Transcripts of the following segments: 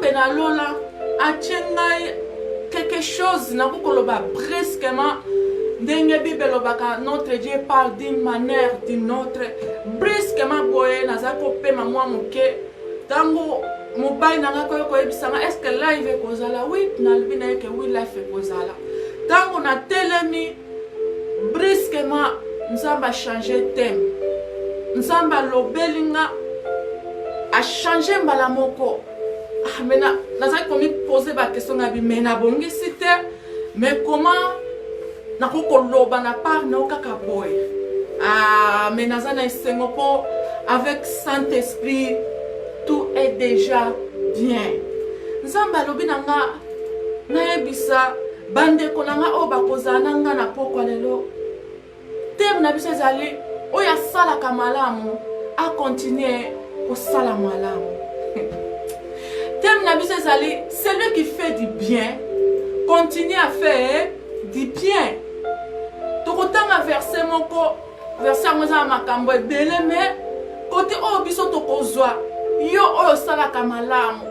nzambe na lola atiengai quelque chose na kukoloba brusquement ndenge Bible lobaka notre Dieu parle d'une manière d'une autre brusquement boye naza kopema mwa muke tango mobile nanga ko yebisanga est-ce que live ekozala oui na libina yeke oui live ekozala tango na telemi brusquement nzamba changer thème nzamba lobelinga a changer mbala moko mena naza komi poser ba question ngabi mena bongi cité mais comment na koloba na part na kaka boy mais naza na esengo po avec Saint-Esprit tout est déjà bien nzamba lobi nanga na yebisa bande konanga o bakozana nanga na pokwa lelo tem na biso ezali oya sala kamalamu a continuer au sala malamu tem na biso ezali celui qui fait du bien continue à faire du bien tokotanga verset moko verset moza makambo ebele mais côté o biso tokozwa yo oyo salaka malamu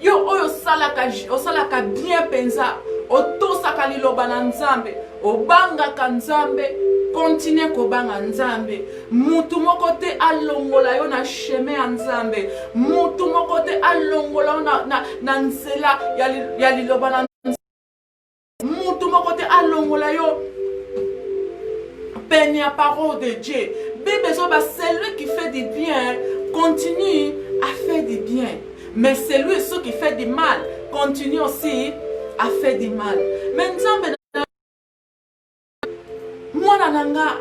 yo oyo salaka bien penza otosaka liloba na nzambe obangaka nzambe continue kobanga nzambe mutu moko te alongola yo na chemin ya nzambe mutu moko te alongola yo na nzela ya liloba na nzambe mutu moko te alongola yo peine ya parole de Dieu. Bible zoba celui qui fait du bien continue à faire du bien, mais celui qui fait du mal continue aussi à faire du mal. Mais nzambe mwana nanga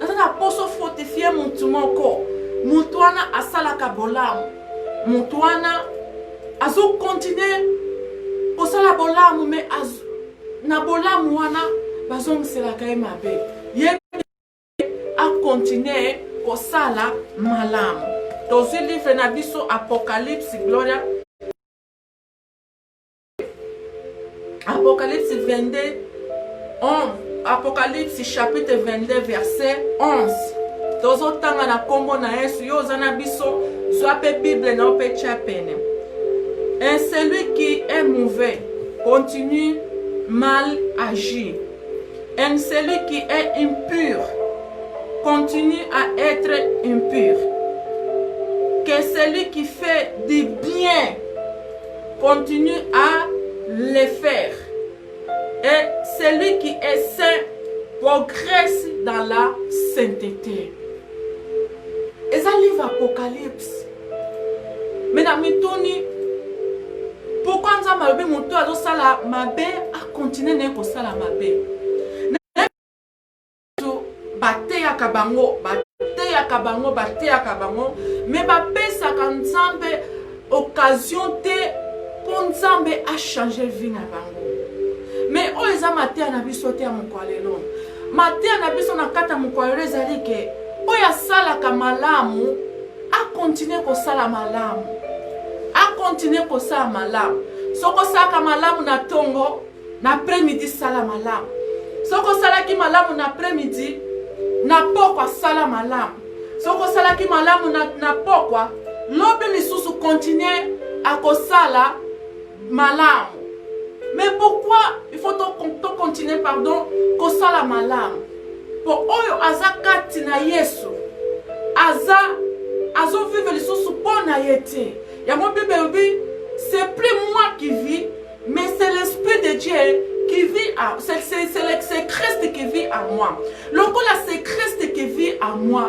na poso fortifier mutu moko mutu wana asalaka bolamu mutu wana azo continuer kosala bolamu mais na bolamu wana bazongiselaka ye mabe ye a continuer kosala malamu. Dans ce livre na biso Apocalypse Gloria Apocalypse 22 Apocalypse chapitre 22 verset 11 tozotanga na kombo na Yesu yo zana biso zwape Bible na opecha pene. Et celui qui est mauvais continue mal agir. Et celui qui est impur continue à être impur. Que celui qui fait du bien continue à le faire. Et celui qui est saint progresse dans la sainteté. Et ça livre Apocalypse. Mais dans mitoni, pourquoi nous avons dit que nous avons sala mabe à continuer à sala mabe? Bate ya kabango, mais bapesa ka nzambe occasion te pour nzambe a changer vie na bango. Mais o eza matea na biso te ya mokwalelo. Matea na biso na kata mokwalelo ezali ke oya sala ka malamu a continuer ko sala malamu. A continuer ko sala malamu. Soko sala ka malamu na tongo na après-midi sala malamu. Soko sala ki malamu na après-midi na pokwa sala malamu. Soko sala ki malamu na pokwa lobi lisusu continuer à kosala malamu. Mais pourquoi il faut continuer pardon kosala malamu? Pour oyo azakati na Yesu azo vivre lisusu pona yete. Ya mo Bible bi c'est plus moi qui vis mais c'est l'esprit de Dieu qui vit à c'est Christ qui vit à moi. Lokola c'est Christ qui vit à moi.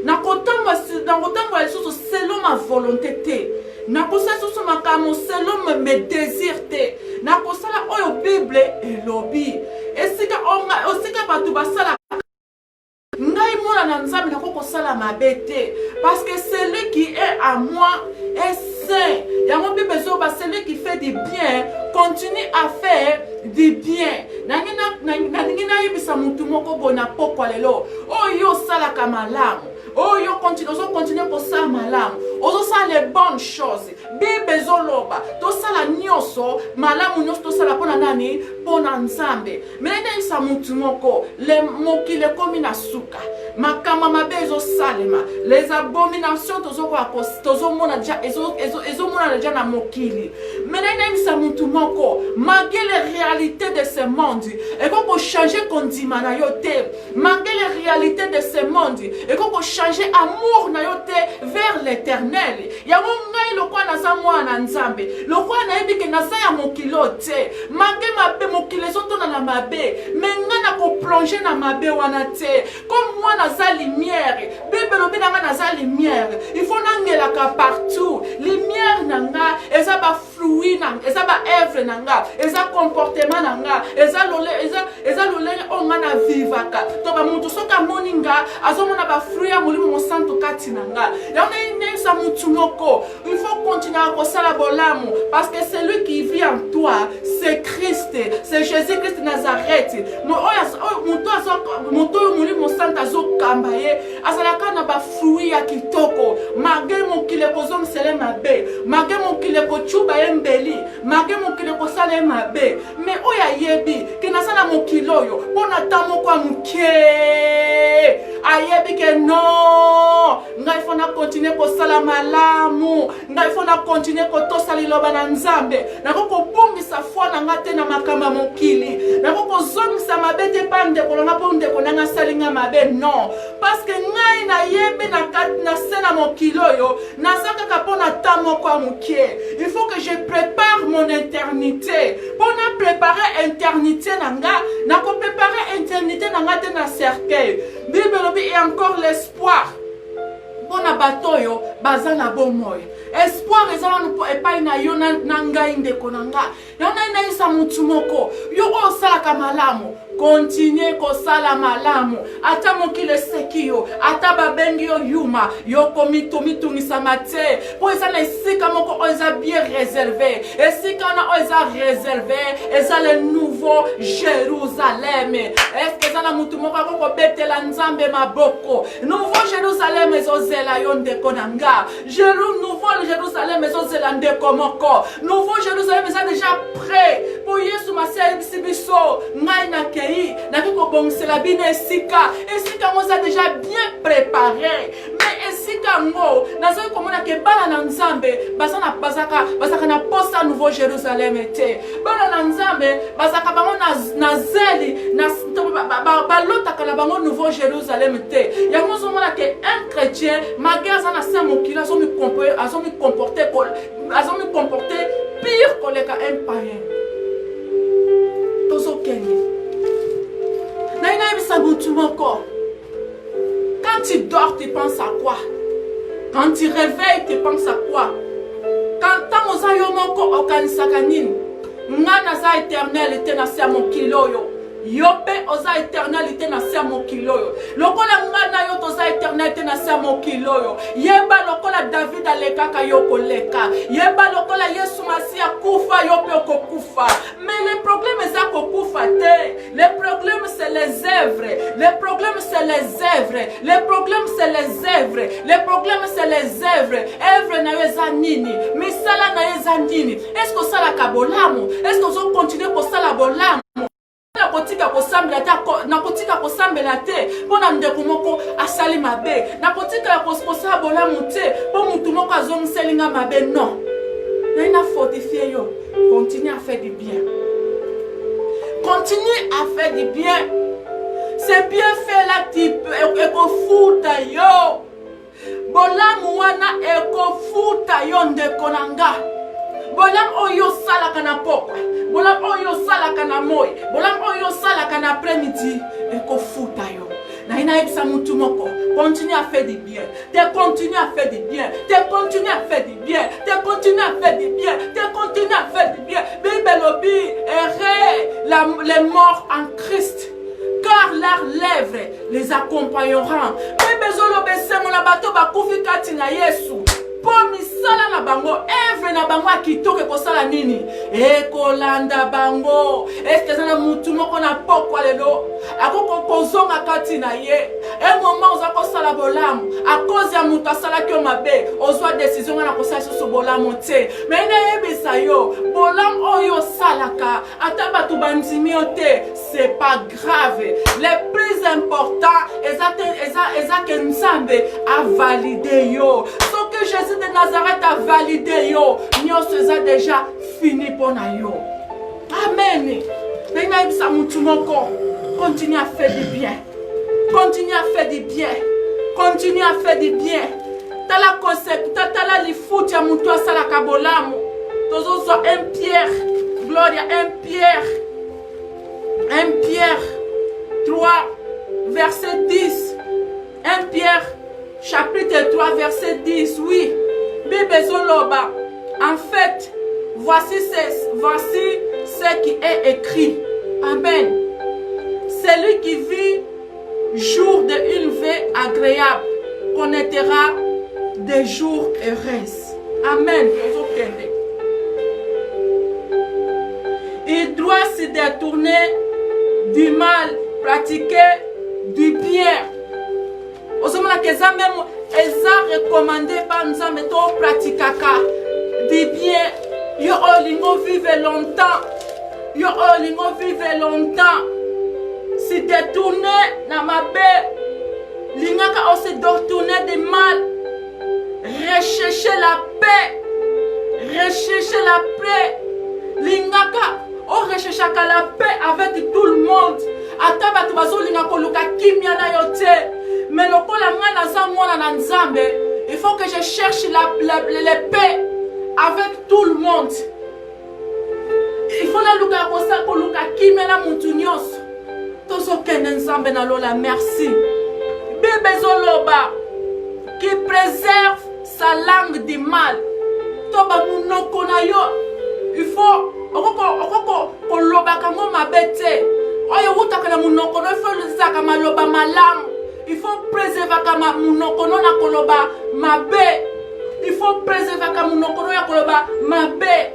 Na kotango lisusu selon ma volonté. Na kosala lisusu makamo selon mes désirs te. Na kosala oyo Bible elobi. Esika batu basala ngai mona na nzambe na kosala mabete parce que celui qui est à moi est saint. Yango Bible zoba celui qui fait du bien continue à faire du bien. Nangina yebisa mutu moko bona pokwa lelo. Oyo sala kamalamu. Oh, yo continue pour ça malamu. Ozo ça les bonnes choses. Bible zo toloba tosala nyonso malamu nyonso tosala mpona nani mpona nzambe me nayebisa mutu moko mokili ekomi na suka makambo mabe ezosalema les abominations tozomona deja ezomona deja na mokili me nayebisa mutu moko malgré les réalités de ce monde ekoko changer kondima na yo te malgré les réalités de ce monde ekoko changer amour na yo te vers l'éternel yango ngai lokwa naza mwana nzambe lokwa nayebi ke naza ya mokilo te malgré mabe mokili ezotona na mabe me ngai nakoplonge na mabe wana te comme moi naza lumière bible lobi na ngai naza lumière il faut nangelaka partout lumière na nga eza bafruit na eza baevre na nga eza comportement na nga eza lolenge oyo nga na vivaka to bamutu soki amoni nga azomona bafruit ya molimo mosantu kati na nga yango nayebisa mutu moko il faut continuer à kosala bolamu parce que celui qui vit en toi c'est Christ, c'est Jésus-Christ de Nazareth. Moto oyo molimo mosantu azokamba ye azalaka na bafruit ya kitoko malgré mokili ekozongisela mabe malgré mokili ekocuba ye mbeli malgré mokili ekosala ye mabe me oyo ayebi ke naza na mokili oyo mpona ta moko ya moke ayebi ke non ngai fo na continue kosala malamu ngai fo na continue kotosa liloba na nzambe nakokobongisa foi na nga te na makambo ya mokili nakokozongisa mabe te pa ndeko nanga mpo ndeko nanga asalinga mabe non parce que ngai nayebi na se na mokili oyo naza kaka mpo na ta moko ya moke il faut que je prépare mon éternité mpo na préparer éternité na nga nakoprépare éternité na nga te na cercueil bible lobi et encore l'espoir mpona bato oyo baza na bomoi espoir eza wana epai na yo na ngai ndeko na nga yango nayebisa mutu moko yo oyo osalaka malamu continue kosala malamu ata mokili eseki yo ata babengi yo yuma yo komitungisama te mpo eza na esika moko oyo eza bien réservé esika wana oyo eza réservé eza le nouveau Jérusalem eske eza na mutu moko akokobetela nzambe maboko nouveau Jérusalem ezozela yo ndeko na nga nouveau Jérusalem ezozela ndeko moko nouveau Jérusalem eza déjà prêt po yesu masi ayebisi biso ngai nakei naki kobongisela bino esika ngo eza déjà bien préparé mais esika ngo nazali komona ke bana na nzambe bazaka na posa nouveau Jérusalem te bana na nzambe bazaka bango na zeli balotaka na bango nouveau Jérusalem te yango ozomona ke un chrétien malgré aza na se mokili azomi comporter pire koleka un païen tozokende nayebisa mutu moko quand tu dors tu penses à quoi quand tu réveilles tu penses à quoi quand ntango oza yo moko okanisaka nini nga naza éternel te na se ya mokili oyo yo mpe oza éternel te na se ya mokili oyo lokola nga na yo toza éternel te na se ya mokili oyo yeba lokola David alekaka yo koleka yeba lokola Yesu masi akufa yo mpe okokufa mais le problème eza kokufa te le problème c'est les œuvres le problème c'est les œuvres le problème c'est les œuvres le problème c'est les œuvres na yo eza nini misala na yo eza nini est-ce que osalaka bolamu est-ce que ozokontinue kosala bolamu nakotika kosambela te mpona ndeko moko asali mabe nakotika kosala bolamu te mpo mutu moko azongiselinga mabe non nayi na fortifie yo continue à faire du bien continue à faire du bien c'est bien fait là ekofuta yo bolamu wana ekofuta yo ndeko na nga bolam oyo salaka na pokwa bolam oyo salaka na moi bolam oyo salaka na après-midi ekofuta yo na inayebisa mutu moko continue à faire du bien continue à faire du bien continue à faire du bien continue à faire du bien continue à faire du bien Bible lobi les morts en Christ car leurs lèvres les accompagneront Bible zolobe semo na bato bakufi kati na Yesu po misala na bango evre na bango akitoke kosala nini ekolanda bango. Est-ce que ça na mutu moko na pokwa lelo akoko kozonga kati na ye un moment oza kosala bolamu a cause ya mutu asalaki yo mabe ozwa décision na kosala susu bolamu te mais nayebisa yo bolamu oyo osalaka ata bato bandimi yo te c'est pas grave. Le plus important eza ke Nzambe a validé yo. Ce que Jésus de Nazareth a validé yo nyonso eza déjà fini pona yo. Amen. Nayebisa mutu moko continue à faire du bien. Continue à faire du bien. Continue à faire du bien. Tala concept, tala lifuti ya mutu asala kabolamu. Tozo 1 Pierre, Gloria 1 Pierre. 1 Pierre 3 verset 10. 1 Pierre chapitre 3 verset 10. Oui. Bible zoloba. En fait, voici ce qui est écrit. Amen. Celui qui vit jour d'une vie agréable connaîtra des jours heureux. Amen. Il doit se détourner du mal, pratiquer du bien. Osomala keza même eza recommandé par Nzambe to pratikaka du bien. Yo olingo vive longtemps. Yo olingo vive longtemps. Se détourner na mabe. Lingaka o se détourner du mal. Rechercher la paix. Rechercher la paix. Lingaka o recherchaka la paix avec tout le monde. Ata batu bazolinga koluka kimia na yo te. Mais lokola nga naza mwana na Nzambe, il faut que je cherche la paix avec tout le monde. Il faut la luka kosa koluka kimia na mutu nyonso. Tozo kende Nzambe na lola merci. Bible zoloba qui préserve sa langue du mal. Toba munoko na yo. Il faut okoko koloba kango mabete. Oyo utaka na munoko no faut luzaka maloba malamu. Il faut préserver kama munoko no na koloba mabe. Il faut préserver kama munoko no ya koloba mabe.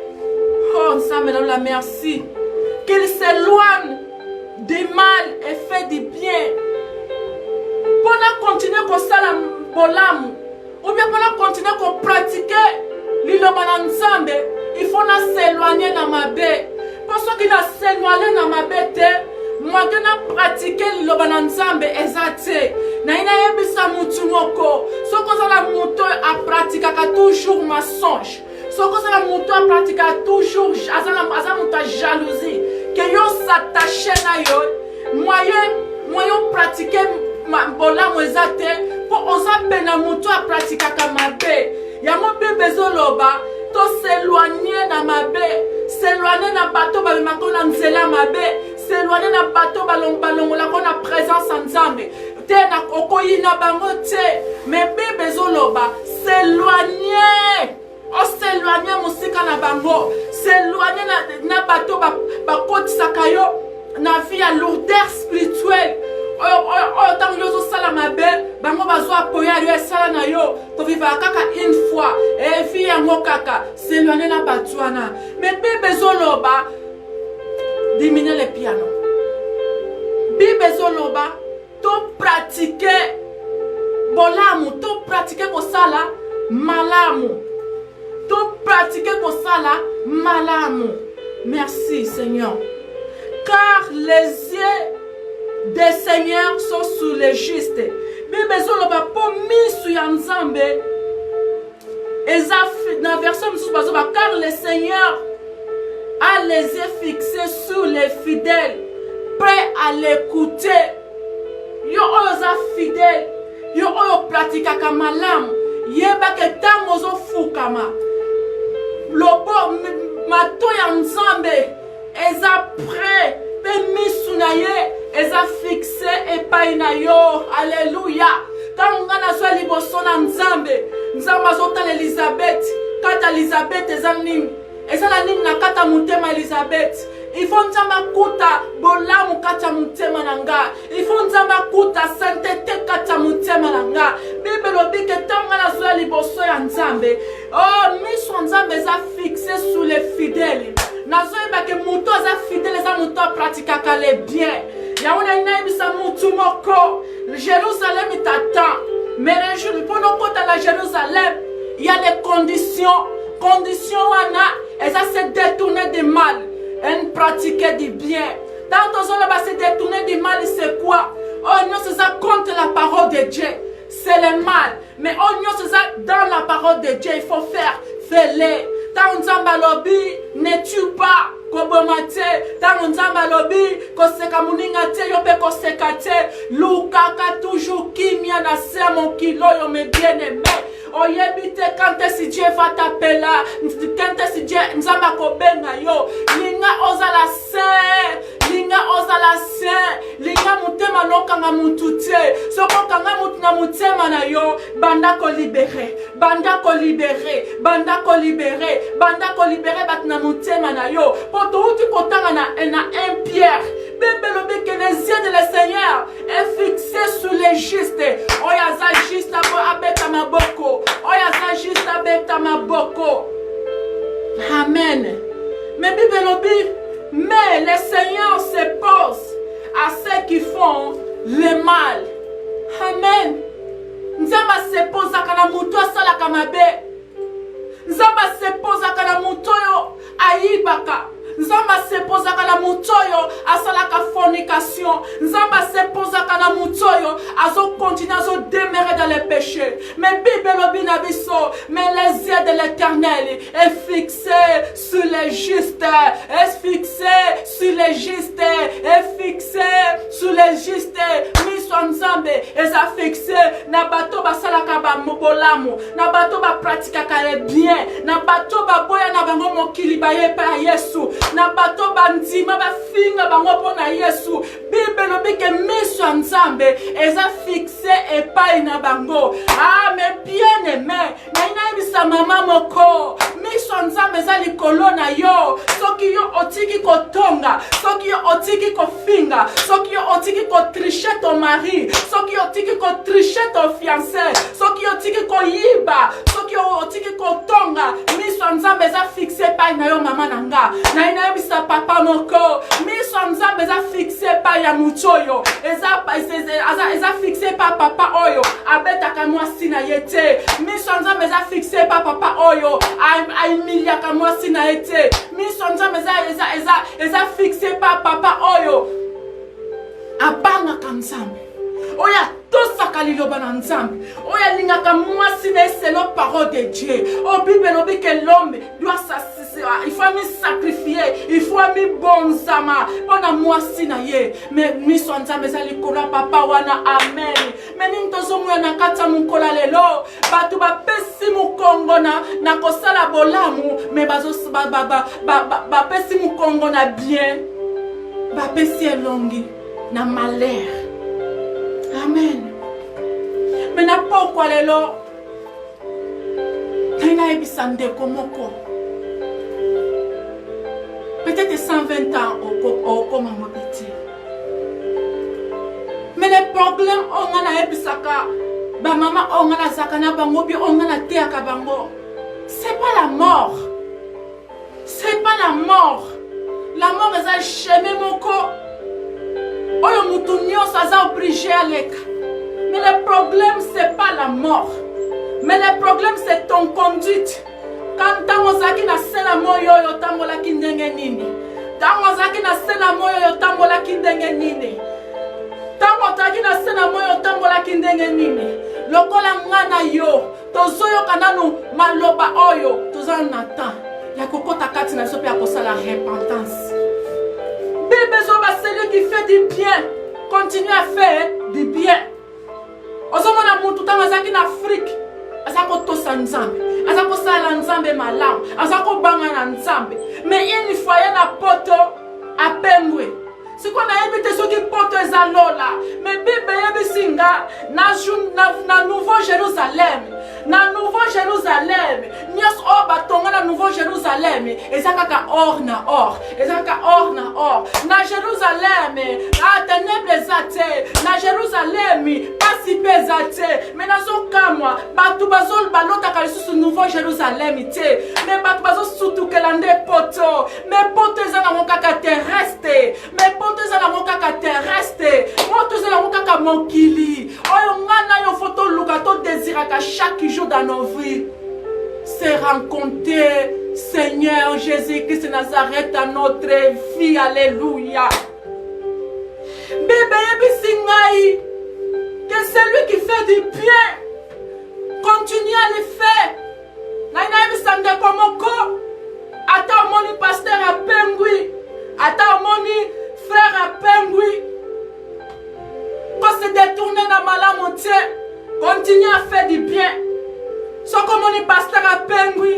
Oh Nzambe na lola merci. Qu'il s'éloigne du mal et fait du bien. Pour continuer comme ça la bolamu, ou bien pour continuer comme pratiquer l'iloma na Nzambe, il faut s'éloigner na mabe. Parce qu'il a s'éloigné na mabe te, moi que na pratiquer l'iloma na Nzambe ezate. Na ina yebisa mutu moko, so ko la muto a pratikaka toujours mensonge. So ko la muto a pratika toujours azala muta jalousie. Que yo s'attache na yo, moyen pratiquer bolamu ezate pour osa pena mutu a pratikaka mabe. Yango Bible zoloba to s'éloigner na mabe, s'éloigner na bato babimako na nzela mabe, s'éloigner na bato balongola ko na présence en Nzambe. Te na okoyi na bango te, mais Bible zoloba s'éloigner. O s'éloigner musika na bango, s'éloigner na bato bakotisaka yo na vie à lourdeur spirituelle. Tant que vous avez mabe, bango bazo apoya yo esala na yo, to vivre kaka une fois et vie yango kaka s'éloigner na batwana. Mais Bible zoloba diminuer le piano. Bible zoloba to pratiquer bolamu, to pratiquer kosala malamu. To pratiquer kosala malamu. Merci Seigneur. Car les yeux des seigneurs sont sur les justes. Mais besoin de pas mis sur Nzambe. Dans la version car le Seigneur a les yeux fixés sur les fidèles, prêts à l'écouter. Yo oza fidèle, yo oyo pratika kamalam, yeba ke tangozo fukama. Lobo mato ya Nzambe eza prêt. Misunaye eza fixé et painayo. Alléluia. Quand on a soit liboso na Nzambe, Nzambe azota Elisabeth, kata Elisabeth eza nini? Eza la nini na kata mutema Elisabeth. Il faut nzamba kuta bolamu kata mutema nanga. Il faut nzamba kuta sainteté kata mutema nanga. Bible lobi ke tanga na zwa liboso ya nzambe. Oh, miso nzambe za fixé sous les fidèles. Nazo yeba ke muto za fidèle za muto pratika kale bien. Ya una ina bisa mutu moko. Jérusalem t'attend. Mais un jour, pendant que tu à la Jérusalem, il y a des conditions. Conditions, elles se détourner du mal. Elles pratiquer du bien. Tant que ça se détourner du mal, c'est quoi? Oh non, c'est ça contre la parole de Dieu. C'est le mal. Mais oh non, c'est ça dans la parole de Dieu. Il faut faire. Fais-le. Tant que lobby, ne tue pas. Kobomate, tant nzamba lobi, koseka muninga te, yope koseka te, lukaka toujours kimia na se mon kilo yo me bien aimé. Oyebite quand si Dieu va t'appeler, quand si Dieu nzamba kobenga yo, linga ozala saint, linga ozala saint, linga mutema nokanga mutute, soko kanga mutuna mutema na yo, banda ko libéré, banda ko libéré, banda ko libéré, banda ko libéré batna mutema na yo. Pour tu comptes na un Pierre. Bible dit que les yeux de le Seigneur est fixé sur les justes. Oyaza juste avec ma boko. Oyaza juste avec ma boko. Amen. Mais Bible dit, mais le Seigneur s'oppose à ceux qui font le mal. Amen. Nzamba s'oppose à kana muto sala kamabe. Nzamba s'oppose à kana muto yo aibaka. Nzamba s'oppose à la mutoyo à la fornication. Nzamba s'oppose à la mutoyo à zo continuer à zo demeurer dans les péchés. Mais Bible obinabiso, mais les yeux de l'Éternel est fixé sur les justes, est fixé sur les justes, est fixé sur les justes. Miso nzambe est fixé na bato ba salaka ba mobolamu, na bato ba pratika kale bien, na bato ba boya na bango mokili ba yepa Yesu. Na bato bandima ba finga bango pona Yesu. Bible lobi ke miso nzambe eza fixé epai na bango. Ah mais bien aimé, na ina bisa mama moko. Miso nzambe eza likolo na yo. Soki yo otiki kotonga, soki yo otiki kofinga, soki yo otiki ko tricher ton mari, soki yo otiki ko tricher ton fiancé, soki yo otiki ko yiba, soki yo otiki kotonga, miso nzambe eza fixé epai na yo mama nanga. Na ina bisa papa moko, miso nzambe eza fixé pa ya muchoyo, eza fixé pa papa oyo abetaka mwasi na yete. Miso nzambe eza fixé pa papa oyo aimiliaka mwasi na yete. Miso nzambe eza fixé pa papa oyo abangaka nzambe, oya tosaka liloba na nzambe, oya lingaka mwasi na selon parole de Dieu. Au Bible lobi que l'homme doit il faut me sacrifier, il faut me bonzama pona mwasi na ye. Mais miso nzambe zali kola papa wana amen. Mais nintozo mwana kata mukola lelo batu ba pesi mukongo na kosala bolamu, mais bazo ba pesi mukongo na bien, ba pesi elongi na malheur. Amen. Mais na pourquoi lelo taina ebisande komoko. Peut-être 120 ans au comme mon petit. Mais les problèmes on a ebisaka ba maman on a zakana bango bi on a teaka bango. C'est pas la mort. C'est pas la mort. La mort est un chemin moko. Oyo mutu nyonso aza obligé à l'eka. Mais le problème c'est pas la mort. Mais le problème c'est ton conduite. Quand tango zaki na sena moyo yo tambola kindenge nini. Tango zaki na sena moyo yo tambola kindenge nini. Tango taki na sena moyo tambola kindenge nini. Lokola ngana yo tozoyo kananu maloba oyo tozana nata. Ya kokota kati na sopi ya kosala repentance. Bébé zoba celui qui fait du bien continue à faire du bien. Ozomona muntu tango zaki na Afrique. Azako tosa nzambe, azako sala nzambe malamu, azako banga na nzambe. Mais une fois ya na poto apengwe. Si qu'on a évité ceux qui portent les alola. Mais Bible yebisinga na nouveau Jérusalem. Na nouveau Jérusalem. Nyos oba tonga na nouveau Jérusalem. Ezakaka or na or. Ezakaka or na or. Na Jérusalem. Na ténèbres zate. Na Jérusalem. Pasi pezate. Mais na zokamwa. Batu bazol balota kalisusu nouveau Jérusalem te. Mais batu bazol surtout que l'ande poto. Mais poto ezana mokaka terrestre. Mais poto ezana mokaka terrestre. Moto ezana mokaka mokili. Oyo ngana yo photo lukato désiraka chaque jour dans nos vies. C'est rencontrer Seigneur Jésus-Christ de Nazareth dans notre vie. Alléluia. Bébé Yebisingaï, que celui qui fait du bien continue à le faire. Naina Yebisande Komoko, ata moni pasteur à Pengui, ata moni frère à Pengui. Quand se détourner dans malamoté, continue à faire du bien. So comme on est pasteur à Pengui,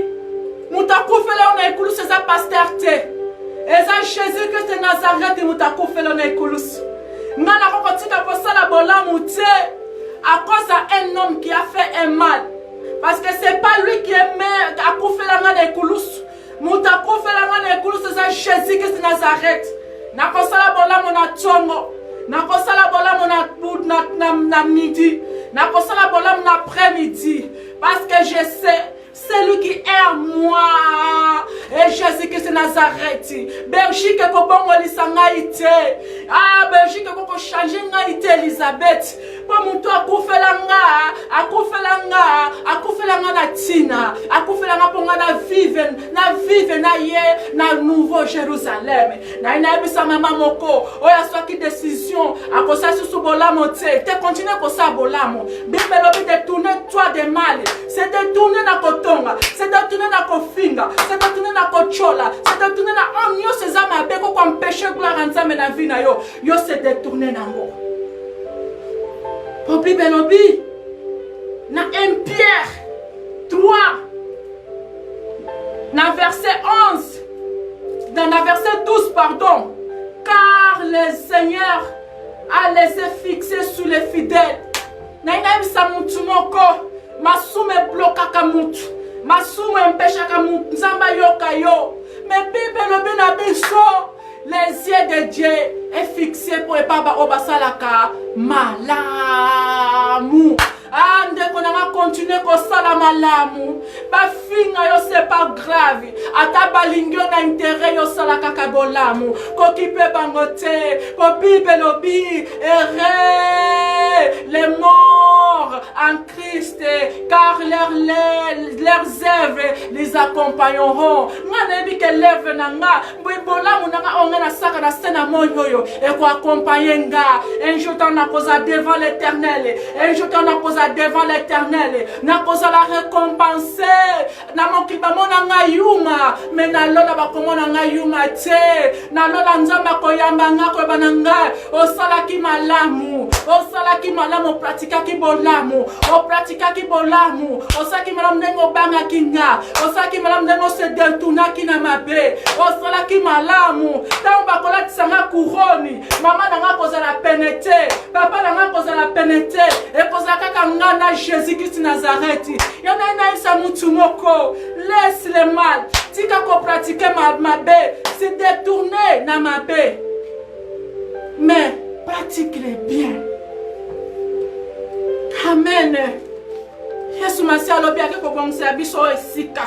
Moutakoufele on a écoulé ses pasteur te. Et ça Jésus-Christ de Nazareth Moutakoufele on a écoulé. Nana kokotika posala bola mouté à cause d'un homme qui a fait un mal. Parce que c'est pas lui qui est mère à koufela ngana écoulé. Moutakoufele ngana écoulé c'est ça Jésus-Christ de Nazareth. Na kosala bola mona tongo. Na kosala bola mona midi. Na kosala bola mona après-midi. Parce que je sais, c'est lui qui est moi. Et Jésus-Christ de Nazareth. Belgique ko bongo lisangaïté. Ah, Belgique ko changer ngaïté Elisabeth. Pour mon toi akufelanga na tina. Akufelanga pour na vive na ye na nouveau Jérusalem. Na ina bisa mama moko. Oya soki décision. Akosa susu bolamo te. Te continue kosa bolamo. Bible lobi détourner toi de mal. C'est détourner na kotonga. C'est détourner na kofinga. C'est détourner na kochola. C'est détourner na on yo sezama beko kwa mpeshe gloire nzambe na vie na yo. Yo se détourner nango. Pour Bible lobi na 1 Pierre 3 na verset 11 dans la verset 12 pardon. Car le Seigneur a laissé fixer sur les fidèles. Na ina bisa mutu moko masume bloka ka mutu. Masume mpesha ka mutu nzamba yoka yo. Mais Bible lobi na biso les yeux de Dieu est fixé pour epaba obasalaka malamu. Ah, ndeko nanga continue kosala malamu. Ba finga yo c'est pas grave. Ata balingyo na intérêt yo sala kaka bolamu. Kokipe bangote, ko Bible lobi les morts en Christ car leurs œuvres les accompagneront. Ngana bi ke lève nanga, bolamu nanga ongena saka na sena moyo yo et ko accompagner nga. Un jour t'en a posé devant l'Éternel. Un jour t'en a posé devant l'Éternel. Na koza la récompenser. Na mokiba mona nga yuma. Mais na lola ba komona nga yuma te. Na lola nzamba koyamba nga ko bananga. O sala ki malamu. O sala ki malamu pratika ki bolamu. O pratika ki bolamu. O sala ki malamu nengo banga kinga. O sala ki malamu nengo se detuna ki na mabe. O sala ki malamu. Ta ba kola tsanga kuroni. Mama nanga koza la penete. Papa nanga koza la penete. E koza kaka ngana Jésus-Christ Nazareth. Yana ina isa mutu moko. Laisse le mal. Tika ko pratiquer ma bé. Se détourner na ma bé. Mais pratique le bien. Amen. Yesu masia lobi ake ko bongsa biso esika.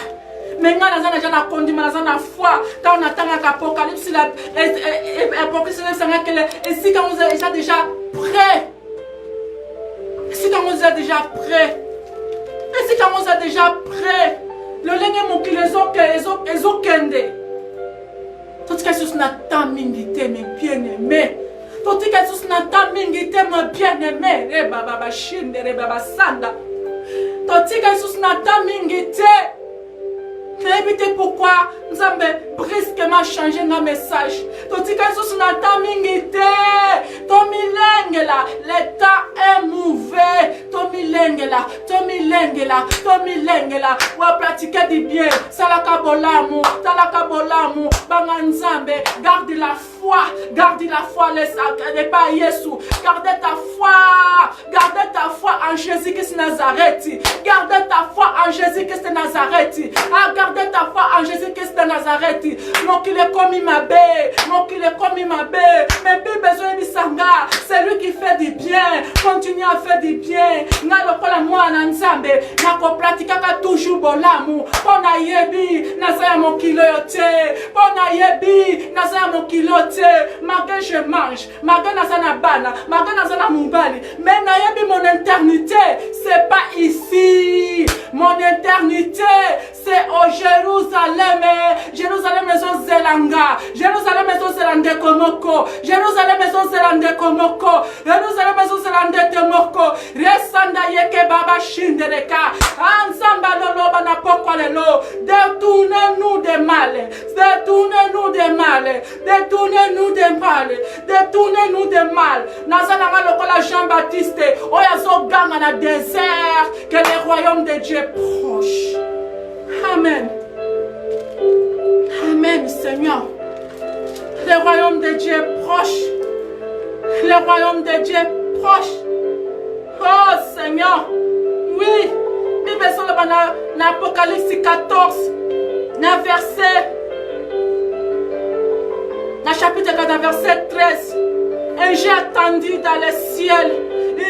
Mais nga nazana jana kondima nazana foi. Quand on attend l'Apocalypse, l'Apocalypse sanga que esika on est déjà prêt. Si quand on est déjà prêt, et si quand on est déjà prêt, le lingue mon qui les ont kende. Tout ce que Jesus n'a tant mingité mes bien-aimés. Tout ce que Jesus n'a tant mingité mes bien-aimés. Reba baba shinde reba baba sanda. Tout ce que Jesus n'a tant mingité. Évitez pourquoi nous avons brusquement changé nos messages. Tout ce que Jesus n'a tant mingité. Tomi lengela, l'état est mauvais. Tomi lengela, ou à pratiquer du bien. Salaka bolamu, banga nzambe, garde la foi. foi. Gardez la foi, les pas Jésus. Gardez ta foi. Gardez ta foi en Jésus-Christ de Nazareth. Gardez ta foi en Jésus-Christ de Nazareth. Ah, gardez ta foi en Jésus-Christ de Nazareth. Non qu'il est comme ma bé. Non qu'il est comme ma bé. Mais plus besoin de sanga. C'est lui qui fait du bien. Continue à faire du bien. Nga lokola mwana nzambe. Na ko pratikaka toujours bolamu. Pona yebi. Nazaya mon kilo yote. Pona yebi. Nazaya mon kilo yote. Malgré je mange. Malgré nazana bana. Malgré nazana mumbali. Mais na yebi mon éternité. C'est pas ici. Mon éternité. C'est au Jérusalem. Jérusalem maison Zelanga. Jérusalem maison Zelande Komoko. Jérusalem maison Zelande Komoko. Jérusalem maison Zelande Temoko. Resanda yeke baba shindereka. Ansamba lolo bana pokwa lelo. Détournez-nous des mal. Détournez-nous des mal. Détournez-nous des mal. Détournez-nous des mal. Nazana lokola Jean-Baptiste. Oyazo ganga na désert. Que le royaume de Dieu est proche. Amen. Amen, Seigneur. Le royaume de Dieu est proche. Le royaume de Dieu est proche. Oh, Seigneur. Oui. Bible sur l'Apocalypse 14. Dans verset. Dans chapitre 4, verset 13. Et j'ai entendu dans le ciel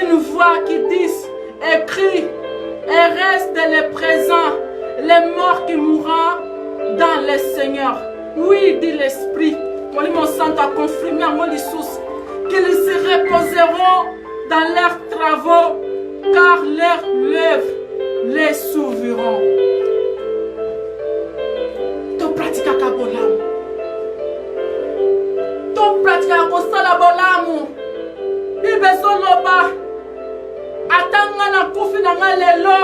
une voix qui dit, écrit, et reste les présents, les morts qui mourront dans le Seigneur. Oui, dit l'Esprit. Mon sang a confirmé à mon Isus qu'ils se reposeront dans leurs travaux, car leurs œuvres les souveront. To pratika ka bolamu. To pratika ko sala bolamu. Ibeso loba. Atanga na kufi na ngalelo.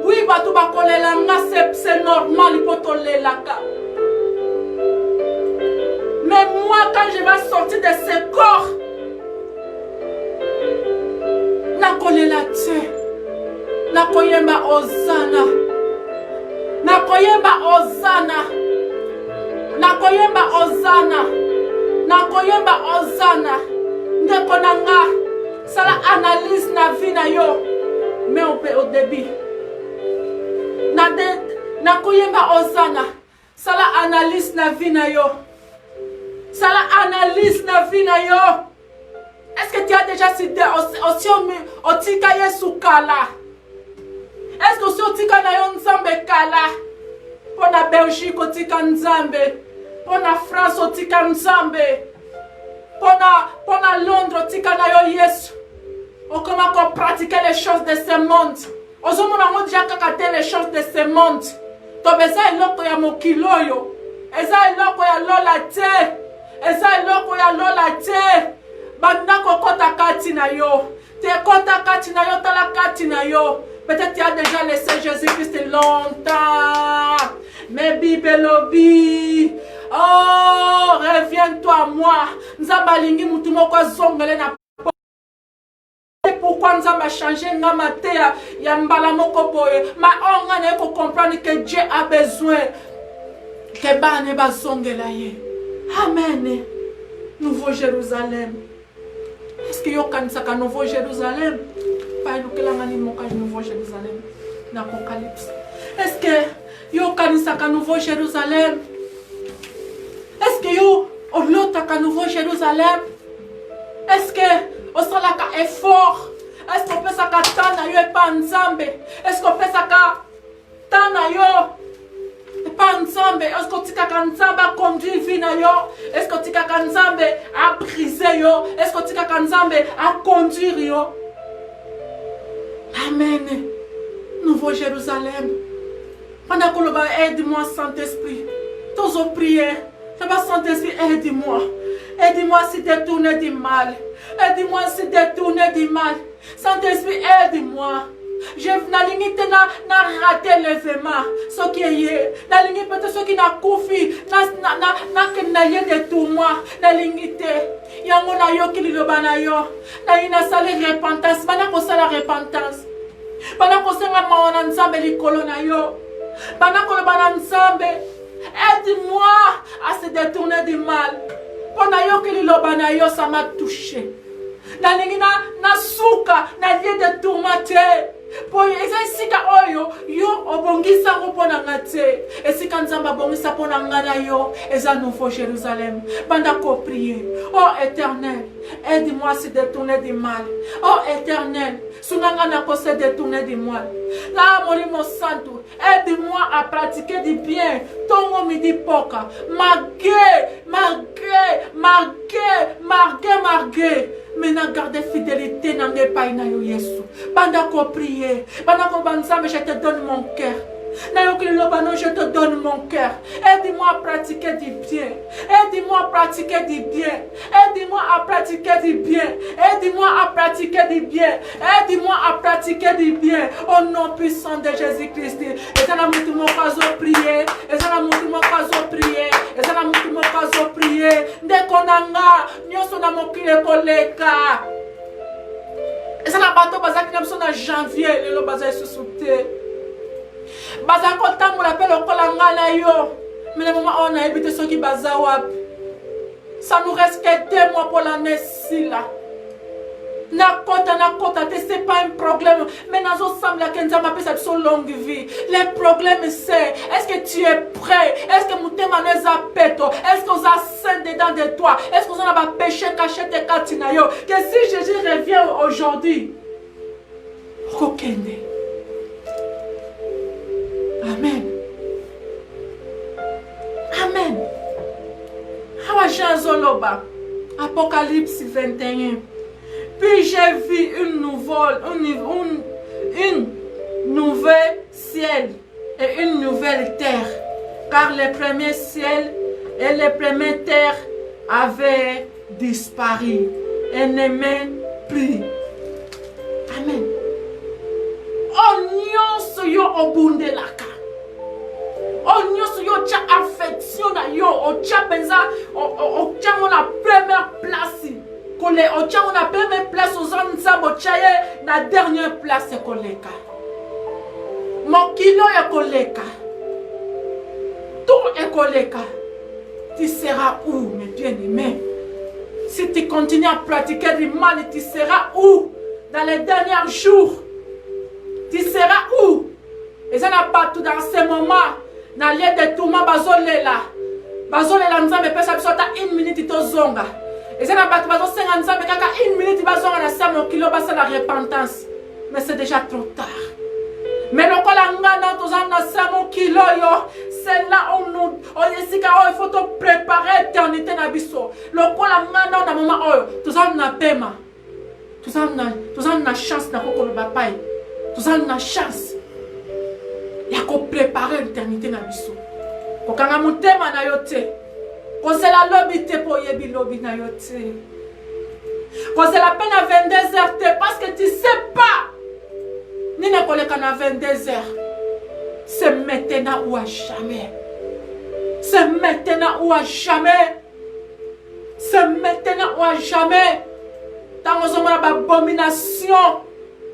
Oui, batu bakolela nga c'est normal poto lelaka. Mais moi, quand je vais sortir de ce corps, nakolela te, nakoyemba Hosanna, nakoyemba Hosanna, nakoyemba Hosanna, nakoyemba Hosanna. Ndeko nanga, sala analyse na vie na yo, mais on peut au début. Nakoyemba Hosanna, sala analyse na vie na yo. Sala analyse na vie na yo. Est-ce que tu as déjà cité aussi otika Yesu kala? Est-ce que aussi otika na yo nzambe kala? Pour la Belgique otika nzambe, pour la France otika nzambe, pour la Londres otika na yo Yesu. On commence à pratiquer les choses de ce monde. On se montre déjà kakaté les choses de ce monde. To beza eloko ya mokilo yo. Eza eloko ya lola te. Eza eloko ya lola te. Banda kokota kati na yo. Te kota kati na yo, tala kati na yo. Peut-être tu as déjà laissé Jésus-Christ longtemps. Mais bibelobi. Oh, reviens-toi à moi. Nzabalingi mutu moko zongele na. Pourquoi nous avons changé ya mbala moko boye. Ma on a pour comprendre que Dieu a besoin que bane bazongela ye. Amen. Nouveau Jérusalem. Est-ce que yo kanisaka Nouveau Jérusalem? Pas que la mani moka Nouveau Jérusalem dans l'Apocalypse. Est-ce que yo kanisaka Nouveau Jérusalem? Est-ce que yo olotaka Nouveau Jérusalem? Est-ce que on sera là effort? Est-ce qu'on peut s'aka tana yo et pas nzambe? Est-ce qu'on peut s'aka tana yo et pas nzambe? Est-ce qu'on tika nzambe a conduire vie na yo? Est-ce qu'on tika nzambe a briser yo? Est-ce qu'on tika nzambe a conduire yo? Amen. Nouveau Jérusalem. Pendant que l'on aide-moi Saint-Esprit. Tous aux prières. Saint-Esprit, aide-moi. Aide-moi si détourné du mal. Aide-moi si détourné du mal. Saint-Esprit, aide-moi. Je n'ai limité na raté l'événement. Ce qui est. Na limité peut-être ce qui n'a koufi. Na kenaye de tout moi. Na limité. Yango na yo ki liloba na yo. Na ina sali repentance. Bana ko sala repentance. Bana ko senga mawana nzambe likolo na yo. Bana ko bana nzambe. Aide-moi à se détourner du mal. Pona nayoki liloba na yo, ça m'a touché. Nalingi na suka na lieu de tourmenter. Po esika oyo yo obongisa ngo pona ngate. Esika nzamba bongisa pona ngana yo eza nouveau Jérusalem. Banda ko prier. Oh Éternel, aide-moi à se détourner du mal. Oh Éternel, sunanga na ko se détourner du mal. La Molimo Santo, aide-moi à pratiquer du bien. Tongo midi poka. Margué. Maintenant garde fidélité dans les pays na yo Yesu. Banda ko prier. Banda ko banzambe, je te donne mon cœur. Je te donne mon cœur. Aide-moi à pratiquer du bien. Aide-moi à pratiquer du bien. Aide-moi à pratiquer du bien. Aide-moi à pratiquer du bien. Aide-moi à pratiquer du bien. Au nom puissant de Jésus-Christ. Et ça n'a mutu mon caso prier. Et ça n'a mutu mon caso prier. Et ça n'a mutu mon caso prier. Ndekonanga. Nyoso na mokile koleka. Et ça n'a bateau bazaki na na janvier. Le bazai se souté. Bazako tamu la pelle au kolanga na yo. Mais le moment où on a évité ceux qui bazawap. Ça nous reste que 2 mois pour l'année si là. Na kota, c'est pas un problème. Mais nous ensemble, la ma cette longue vie. Le problème c'est, est-ce que tu es prêt? Est-ce que mon thème est zapeto? Est-ce que vous avez saint dedans de toi? Est-ce que vous avez péché caché de katinayo? Que si Jésus revient aujourd'hui, Rokende. Amen. Amen. Apocalypse 21. Puis j'ai vu une nouvelle ciel et une nouvelle terre. Car le premier ciel et les premières terres avaient disparu et n'aimaient plus. Amen. Onyo yo obundelaka. Onyo yo cha affection na yo. O cha penza o cha na première place. Kole o cha na première place aux anzambo chaye na dernière place koleka. Mokilo ya koleka. Tout est koleka. Tu seras où, mes bien-aimés? Si tu continues à pratiquer du mal, tu seras où? Dans les derniers jours. Tu seras où? Et ça n'a pas tout dans ces moments. Dans lieu de tout le monde, bazolela nzambe pesa biso ta 1 minute to zonga. Et ça n'a pas tout bazo senga nzambe kaka 1 minute bazonga na sa mon kilo basa la repentance. Mais c'est déjà trop tard. Mais le kola ngana to zanga sa mon kilo yo, c'est là où nous il faut te préparer éternité na biso. Le kola ngana na moment oyo to zanga pema. To zanga chance na kokolo bapai. Nous avons une chance. Il y a qu'on prépare l'éternité na biso. Ko kanga mutema na yote. Ko c'est la lobby te po yebi lobby na yote. Ko c'est la peine à 22h te parce que tu sais pas. Ni ne koleka na 22h. C'est maintenant ou à jamais. C'est maintenant ou à jamais. C'est maintenant ou à jamais. Tant que nous avons une abomination.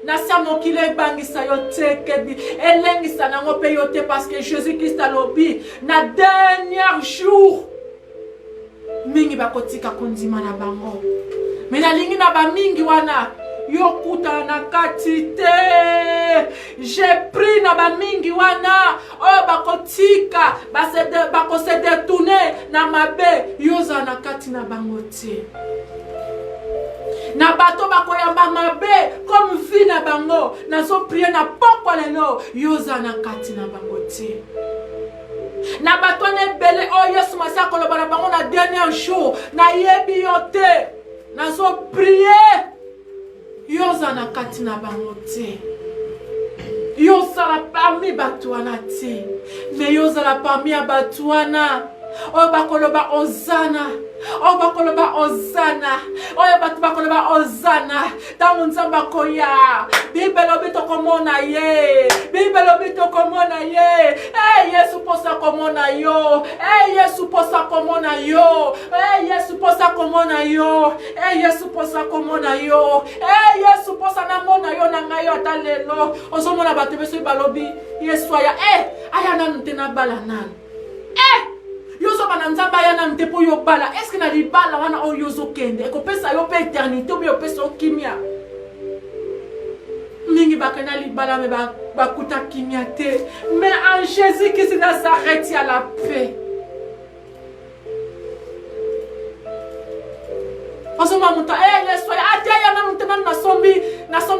Nasa mokile bangisa yote kebi elengisa na ngope yote parce que Jésus-Christ a lobi na dernier jour mingi bakotika kondima na bango mais na lingi na ba mingi wana yokuta na katite j'ai pris na ba mingi wana o bakotika bakose détourner na mabe yoza na kati na bango ti na bato bakoyamba mabe comme vie na bango nazo prier na poko lelo yoza na kati na bango ti na bato ne bele o Yesu masa koloba na bango na dernier jour na yebi yote nazo prier yoza na kati na bango ti yoza la parmi batuana ti mais yoza la parmi abatuana o bakoloba ozana. Oh bakoloba ozana. Oh batu bakoloba ozana. Tangu nzamba koya. Bibelo bito komona ye. Bibelo bito komona ye. Eh Yesu posa komona yo. Eh Yesu posa komona yo. Eh Yesu posa komona yo. Eh Yesu posa komona yo. Eh Yesu posa na mona yo na ngayo atalelo. Ozomona batu beso balobi Yesu aya aya nanu tena balanan. Yozo bana nzamba yana mtepo yo bala. Est-ce que na libala wana o yozo kende? Eko pesa yo pe éternité ou yo pesa kimia? Mingi bakana libala me bakuta kimia te. Mais en Jésus qui se Nazareth, il y a la paix. Osoma muta leso ate yana mutena na sombi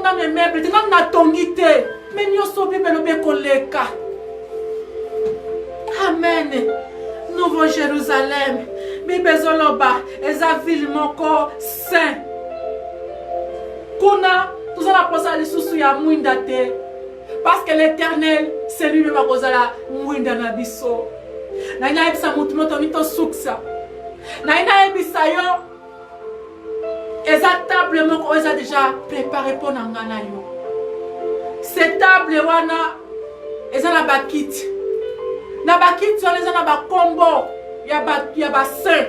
na me meuble tena na tongite mais nyo sobi belo be koleka. Amen. Nouveau Jérusalem bibezoloba eza ville moko saint. Kuna tuzala posa lisusu ya mwinda te parce que l'Éternel c'est lui même akozala mwinda na biso. Na ina ebisa mutu moto mito suksa. Na ina ebisa yo eza table moko eza déjà préparé pour nangana yo. Cette table wana eza na bakiti. Na bakiti wana eza na bakombo ya ba saint.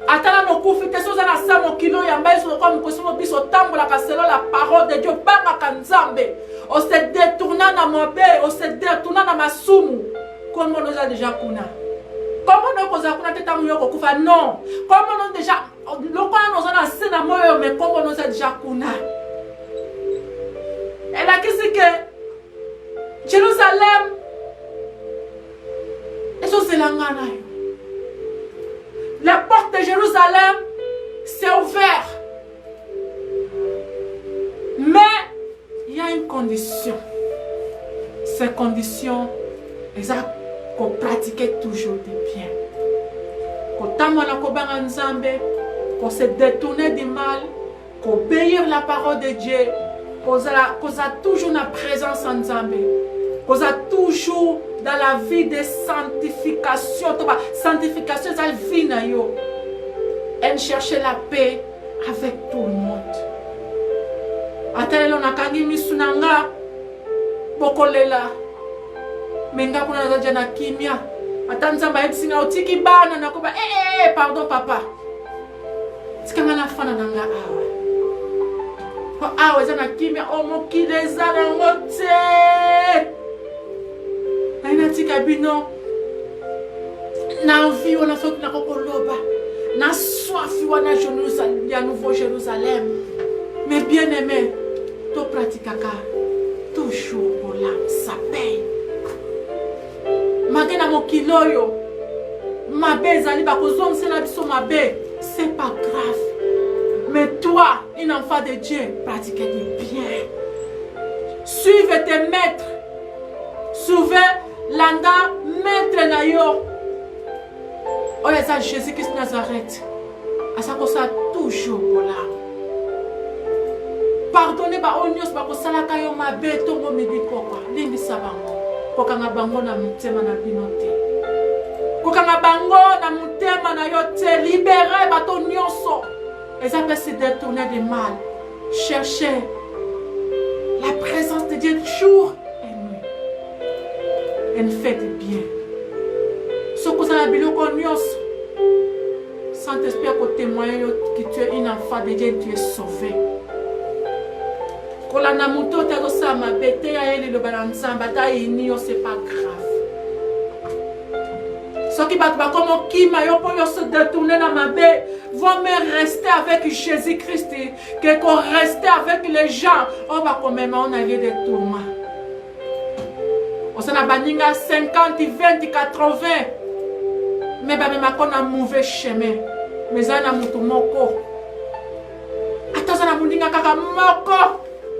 Atala no kufite so za na samo kilo ya mbaye so kwa mkosomo biso tambola ka selon la parole de Dieu banga kanzambe. On se détourna na mabe, on se détourna na masumu. Comme on a déjà kuna. Comment on a kuna teta muyoko kufa non. Comment on déjà lokona nous on a sena moyo mais comment on a déjà kuna. Elle a dit que Jérusalem eso c'est langana yo. La porte de Jérusalem s'est ouverte. Mais il y a une condition. Cette condition, c'est qu'on pratiquait toujours des biens. Qu'on se détourner du mal, qu'on obéir la parole de Dieu, qu'on a toujours la présence en Zambé, qu'on a toujours dans la vie de sanctification. Sanctification, c'est la vie na yo. Elle cherchait la paix avec tout le monde. Atele na kangi misunanga bokolela. Menga kuna zaja na kimia. Atanzamba ebsinga otiki bana nakoba pardon papa. Sikanga na fana nanga awa. Ko awa za na kimia omokileza na ngote. Na inatika bino na envie on a fait na kokoloba na soif wana Jérusalem ya nouveau Jérusalem. Mais bien aimé, to pratikaka toujours bola ça paye. Magena mokiloyo mabe ezali bakozongisela biso mabe, c'est pas grave. Mais toi, un enfant de Dieu, pratiquez du bien. Suivez tes maîtres. Suivez l'anda maître na yo. Oh ça Jésus Christ Nazareth. À ça qu'on ça toujours bola. Pardonnez ba onios ba ko sala kayo mabe to mo midi pokwa. Limbi sabango. Kokanga bango na mutema na binote. Kokanga bango na mutema na yo te libérer ba to nyonso. Et ça peut se détourner du mal. Cherchez la présence de Dieu jour et nuit. Et faites bien. Ce que vous avez dit, Saint-Esprit a témoigné que tu es un enfant de Dieu, tu es sauvé. Quand la namuto te resama, bete ya ele le balansamba, ta ini c'est pas grave. Ceux qui battent comme qui m'a se détourner dans ma baie vont me rester avec Jésus-Christ. Que qu'on reste avec les gens, on va quand même on a lieu de tourments. On s'en a banni 50, 20, 80. Mais même on a un mauvais chemin. Mais on a un moko. Attends, on a un kaka moko.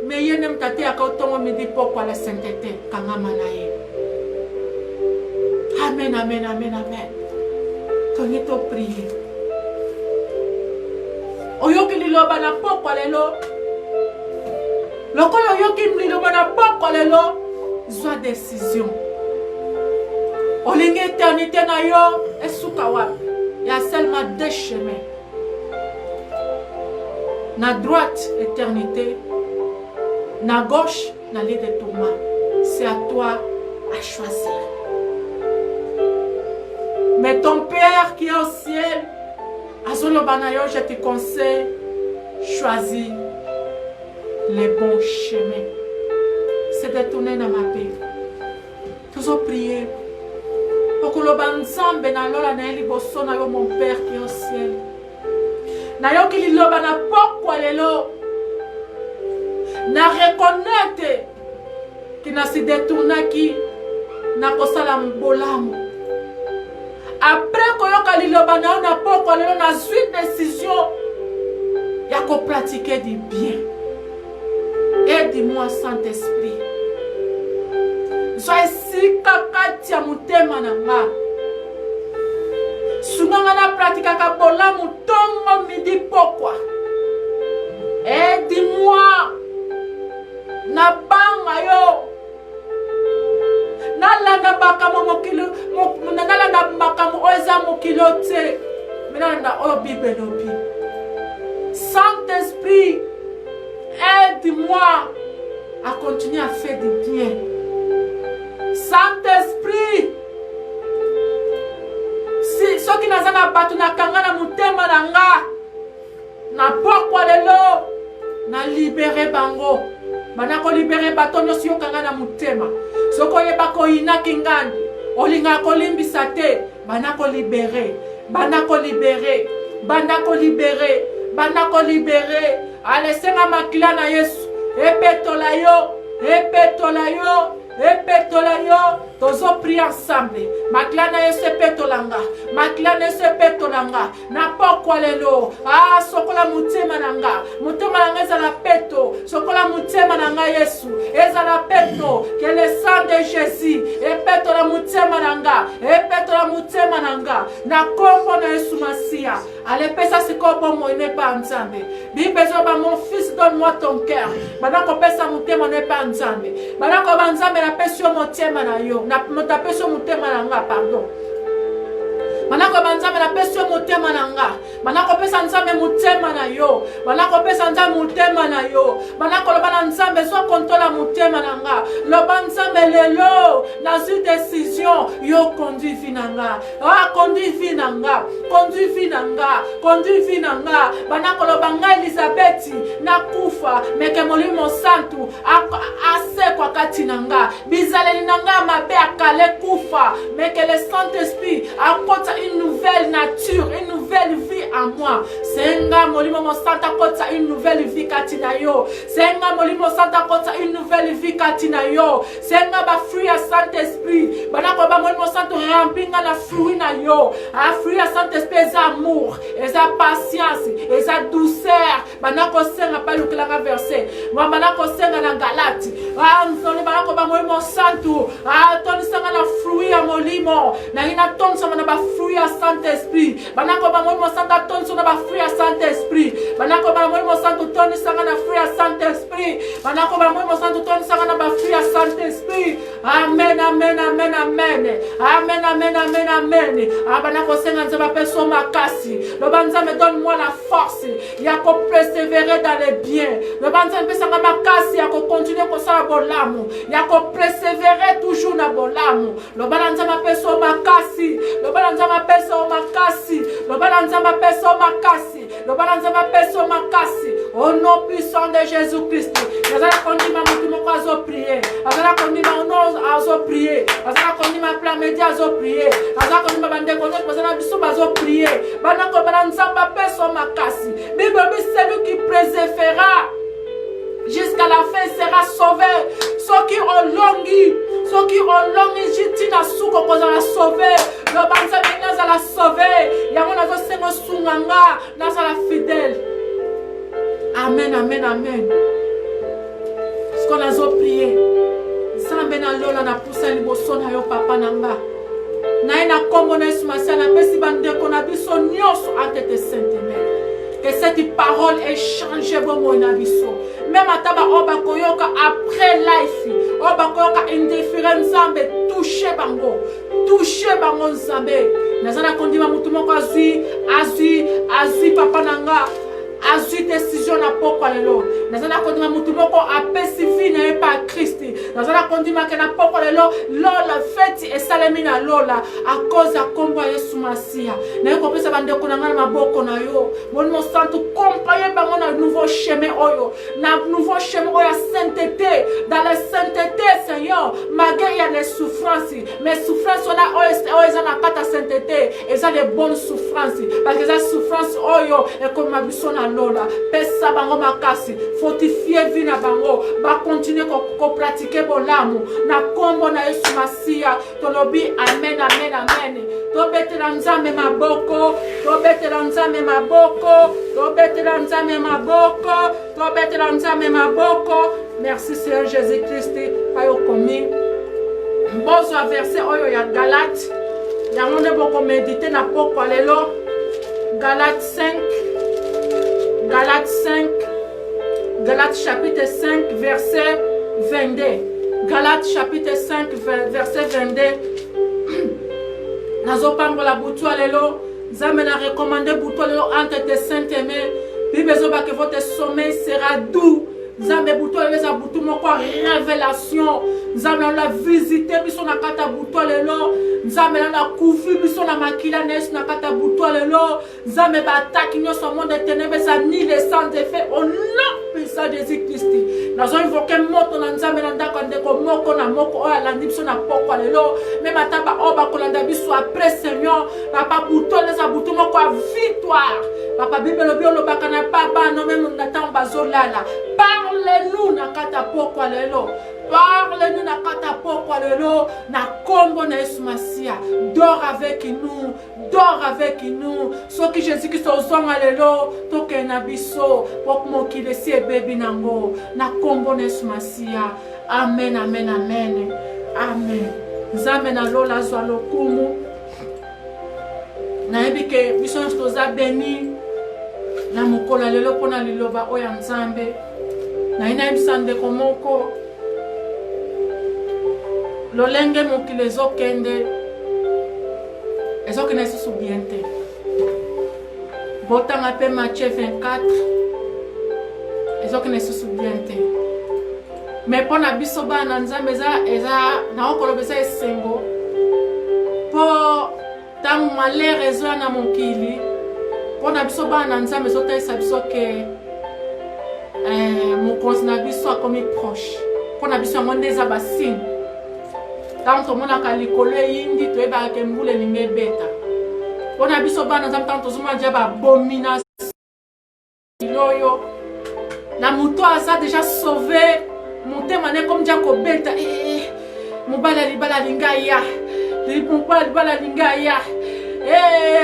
Mais il y a un tate à côté me dit pourquoi la sainteté quand on Amen, amen, amen, amen. Tony to prier. Oyoki liloba na pokwa lelo. Loko oyoki liloba na pokwa lelo. Zwa décision. Olingi éternité na yo esuka wapi. Il y a seulement deux chemins. Na droite, éternité. Na gauche, na lit de tourment. C'est à toi à choisir. Mais ton Père qui est au ciel, je te conseille, choisis les bons chemins. C'est de tourner dans ma paix. Toujours prier. okoloba nzambe na lola na liboso na yo mon père qui est au ciel na yo ki liloba na pokwa lelo na reconnaître ki na si détournaki na kosala mbolamu après koyoka liloba na yo na pokwa lelo na zwi décision ya ko pratiquer du bien. Aide-moi Saint-Esprit. Sois si kakati ya mutema na nga. Sunganga na pratika ka bolamu tongo midi pokwa. Aide-moi na banga yo. Nalanda bakamo mokilo nalanda bakamo oza mokilo te. Menanda o bibelobi. Saint-Esprit, aide-moi à continuer à faire du bien. Saint-Esprit, si ceux qui n'ont pas battu na kangana mutema nanga na pokwa lelo na libérer bango banako libérer batonyo si kangana mutema soko yeba ko ina kingandi olinga ko limbisa te banako libérer banako libérer banako libérer banako libérer alessenga makila na Yesu epetola yo tozo prier ensemble maklana Yesu epetolanga maklana Yesu epetolanga na pokwa lelo sokola mutema nanga ezala peto sokola mutema nanga Yesu ezala peto que le sang de Jésus epetola mutema nanga na kombo na Yesu Masia alepesa sikobo moine pa nzambe bibezo ba mon fils donne-moi ton cœur banako pesa mutema ne pa nzambe banako banzambe na pesio motema na yo na motapesio mutema nanga pardon manako banzambe na pesio motema nanga manako pesa nzambe mutema na yo manako pesa nzambe mutema na yo manako loba nzambe so contrôle mutema nanga loba nzambe lelo na zu décision yo conduit finanga conduit finanga banako loba nga Elizabeth na kufa meke molimo santu ase kwa kati nanga bizaleli nanga mabe akale kufa meke le Saint-Esprit akota une nouvelle nature, une nouvelle vie en moi. Senga molimo mosanta kota une nouvelle vie katina yo. Senga molimo santa kota une nouvelle vie katina yo. Senga ba fruit à Saint-Esprit. Banako ba molimo santo rampinga na fruit na yo. A fruit à Saint-Esprit est amour, est patience, est douceur. Banako senga pa lukelanga verset. Banako senga na Galati. Nzoli banako ba molimo santo. Toni senga na fruit à molimo. Na ina toni senga na ba fruit à Saint-Esprit. Banako ba molimo santa toni senga na ba fruit à Saint-Esprit. Banako ba molimo santo toni senga na fruit à Saint-Esprit. Banako ba molimo santo toni senga na ba fruit à Saint-Esprit. Amen, amen, amen, amen. Amen, amen, amen, amen. Banako senga nzaba peso makasi. Le banzame donne-moi la force. Yako persévérer dans les biens. Le banzame pesa makasi yako continuer ko sala bolamu. Yako persévérer toujours na bolamu. Le banzame peso makasi. Le banzame peso makasi. Le banzame peso makasi. Le banzame peso makasi. Au nom puissant de Jésus-Christ. Azala kondima mutu moko azo prier. Azala kondima ono azo prier. Azala kondima plan média azo prier. Azala kondima bande kono posana biso bazo prier. Banako banzamba peso makasi. Bible dit celui qui préservera jusqu'à la fin sera sauvé. Ceux qui ont longi, jitina suko kozala sauvé. Le banza benyaza la sauvé. Yango nazo sengo sunganga nazala fidèle. Amen, amen, amen. Ce qu'on a prié. Zambe na lola na poussa liboso na yo papa nanga. Na ina kombo na Yesu Masia na pesi bande kona biso nyonso atete Saint-Aimé. Que cette parole ait changé bomo na biso. Même ataba oba koyoka après life. Oba koyoka indifférent Nzambe toucher bango Nzambe. Nazana kondima mutu moko azui papa nanga. azui décision na pokwa lelo nazana kondima mutu moko apesi vie na ye pa Kristi nazana kondima ke na pokwa lelo lola feti esalemi na lola a cause ya kombo ya Yesu Masia na yo kopesa bandeko na ngana maboko na yo Mon Santo accompagner bango na nouveau chemin oyo na nouveau chemin oyo ya sainteté dans la sainteté Seigneur malgré il y a les souffrances mais souffrances on a oyo eza na kata sainteté eza les bonnes souffrances parce que eza souffrance oyo et comme mabiso na lola pesa bango makasi fortifier vie na bango ba continuer ko pratiquer bolamu na kombo na Yesu Masia tolobi amen amen amen tobetela nzambe maboko tobetela nzambe maboko tobetela nzambe maboko tobetela nzambe maboko merci Seigneur Jésus-Christ payo komi mbozo a verset oyo ya Galate yango nde boko méditer na pokwa lelo Galate 5 Galate chapitre 5 verset 22 Galate chapitre 5 verset 22 nazo pambola butu lelo Nzambe na recommandé butu lelo entre tes saintes mains Bible zoba que votre sommeil sera doux Nzambe butu lelo za butu moko révélation Nzambe na visiter biso na kata butu lelo Nzambe na kufi biso na makila nes na kata butu lelo Nzambe ba attaque nyoso monde de ténèbres ça ni les sans effet au nom puissant de Jésus-Christ nazo invoquer moto na Nzambe na ndako ndeko moko na moko oyo alandi biso na pokwa lelo même ataba oba kolanda biso après Seigneur papa butu leza butu moko a victoire papa Bible lobi olobaka na papa no même na temps bazolala parle-nous na kata pokwa lelo parle-nous na kata pokwa lelo na kombo na Yesu Masia dors avec nous soki Jésus-Christ ozonga lelo toke na biso pok mokili si ebebi nango na kombo na Yesu Masia amen amen amen amen Nzambe na lola zwa lokumu nayebi ke biso toza beni na mokola lelo pona liloba oya Nzambe na ina ibisande komoko lolenge mokili ezokende ezokende lisusu bien te botanga mpe Matthieu 24 ezokende lisusu bien te mais mpona biso bana Nzambe eza naokoloba eza esengo mpo ntango malere ezoya na mokili mpona biso bana Nzambe ezotalisa biso ke mokonzi na biso akomi proche mpona biso yango nde eza basine ntango tomonaka likolo eyindi toyebaka ke mbula elingi ebeta mpona biso bana Nzambe ntango tozomona dia babomination oyo na moto aza deja sauve motema ne comme dia kobeta mobali ya libala alingi aya mobali ya libala alingi aya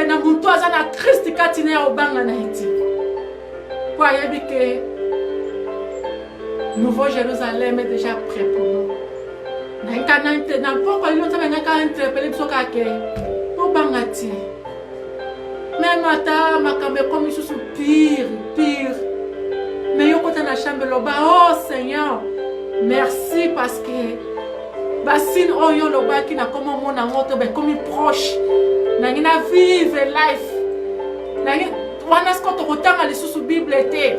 na moto aza na Kristi kati na ya obanga na eti po ayebi ke Nouveau Jérusalem est déjà prêt pour nous. Na pokwa lilo Nzambe ngaka interpellé biso kake po bangati même ata makambe comme isusu pire mais yo kota na chambre loba oh Seigneur merci parce que basine oyo loba ki na komo mona ngoto be comme proche na ngina vive life na ngi wana sko to kotanga lisusu Bible te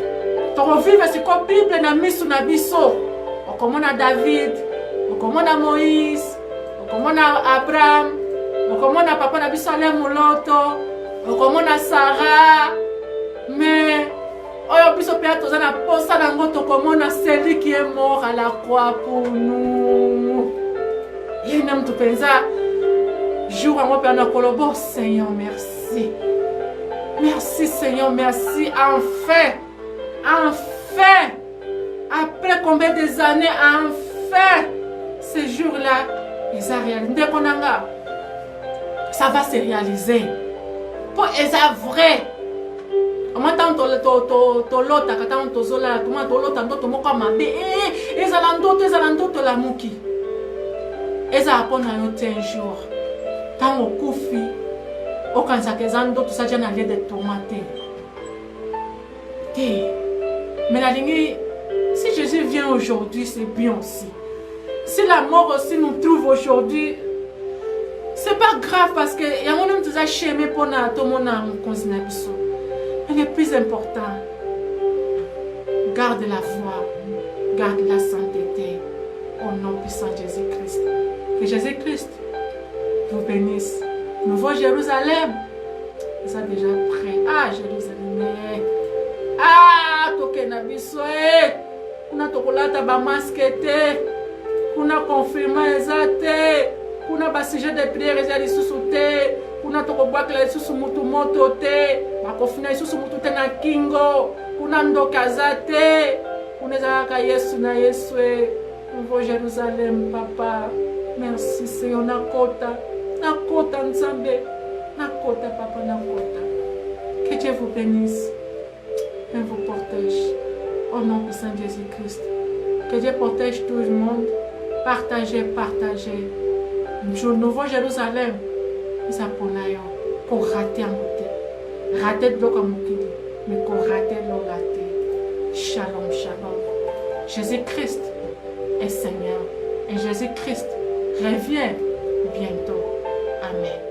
to vive siko Bible na misu na biso okomona David okomona Moïse okomona Abraham okomona papa na biso ale moloto okomona Sarah mais oyo biso pe toza na posa na ngo tokomona celui qui est mort à la croix pour nous yena mtu penza jour ngo pe na kolobo Seigneur merci merci Seigneur merci enfin après combien des années enfin ce jour-là ils ont réalisé ça va se réaliser pour ça vrai comment tant to lota quand to zola comment to lota ndoto moko mabe ezala ndoto la muki eza apona yo un jour tant okufi okanza kezana ndoto ça déjà na lieu de tourmenter mais la ligne si Jésus vient aujourd'hui c'est bien aussi si la mort aussi nous trouve aujourd'hui c'est pas grave parce que il y a un homme qui a chemin pour na to mona konzina biso. Mais le plus important garde la foi, garde la sainteté. Au nom puissant de Jésus-Christ. Que Jésus-Christ vous bénisse. Nouveau Jérusalem, vous êtes déjà prêt. Ah, Jérusalem. Ah, toke na biso kuna tokolata ba masque te, kuna confirmer eza te, kuna ba sujet de prière eza lisusu te, kuna tokobwakela lisusu mutu moto te, bakofina lisusu mutu te na kingo, kuna ndoka za te, kuna eza kaka Yesu na Yesu. Nouveau Jérusalem, Papa. Merci, Seigneur. Nakota Nzambe. Nakota, Papa, nakota. Que Dieu vous bénisse et vous protège. Au nom puissant de Jésus-Christ. Que Dieu protège tout le monde. Partagez. Nouveau Jérusalem. Nous apprenons pour rater un côté. Rater de l'eau comme mais pour rater l'eau rater. Shalom. Jésus-Christ est Seigneur. Et Jésus-Christ revient bientôt. Amen.